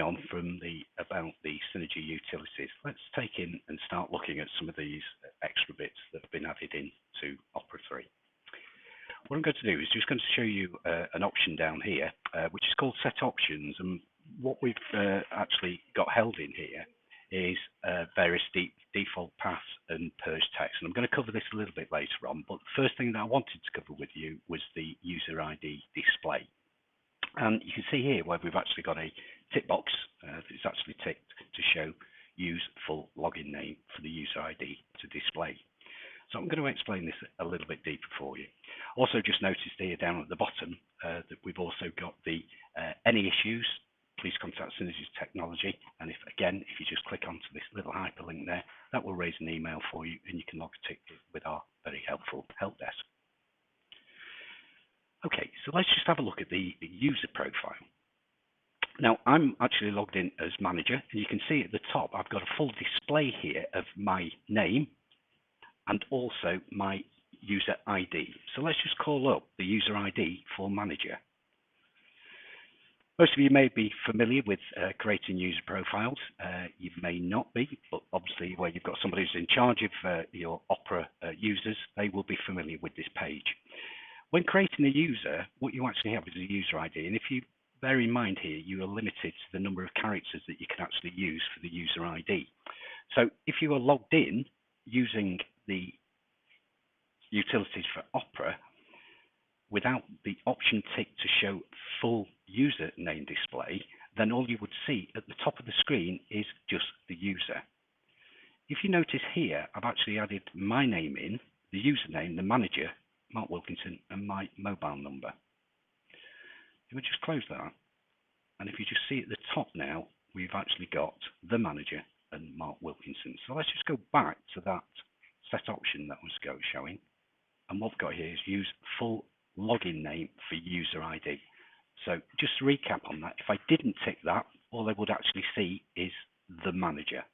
on from about the Synergy utilities, let's take in and start looking at some of these extra bits that have been added in to Opera 3. What I'm going to do is just going to show you an option down here, which is called Set Options. And what we've actually got held in here is various default paths and purge text. And I'm going to cover this a little bit later on, but the first thing that I wanted to cover with you was the user ID display. And you can see here where we've actually got a tick box that's actually ticked to show use full login name for the user ID to display. So I'm going to explain this a little bit deeper for you. Also just noticed here down at the bottom that we've also got the any issues, please contact Synergy's Technology. And if you just click onto this little hyperlink there, that will raise an email for you and you can log a ticket with our very helpful help desk. Okay, so let's just have a look at the user profile. Now, I'm actually logged in as manager, and you can see at the top, I've got a full display here of my name and also my user ID. So let's just call up the user ID for manager. Most of you may be familiar with creating user profiles. You may not be, but obviously where you've got somebody who's in charge of your Opera users, they will be familiar with this page. When creating a user, what you actually have is a user ID, and if you bear in mind here, you are limited to the number of characters that you can actually use for the user ID. So if you are logged in using the utilities for Opera without the option ticked to show full user name display, then all you would see at the top of the screen is just the user. If you notice here, I've actually added my name in, the username, the manager, Mark Wilkinson, and my mobile number. If we just close that, and if you just see at the top now, we've actually got the manager and Mark Wilkinson. So let's just go back to that set option that was showing, and what we've got here is use full login name for user ID. So just to recap on that, if I didn't tick that, all I would actually see is the manager.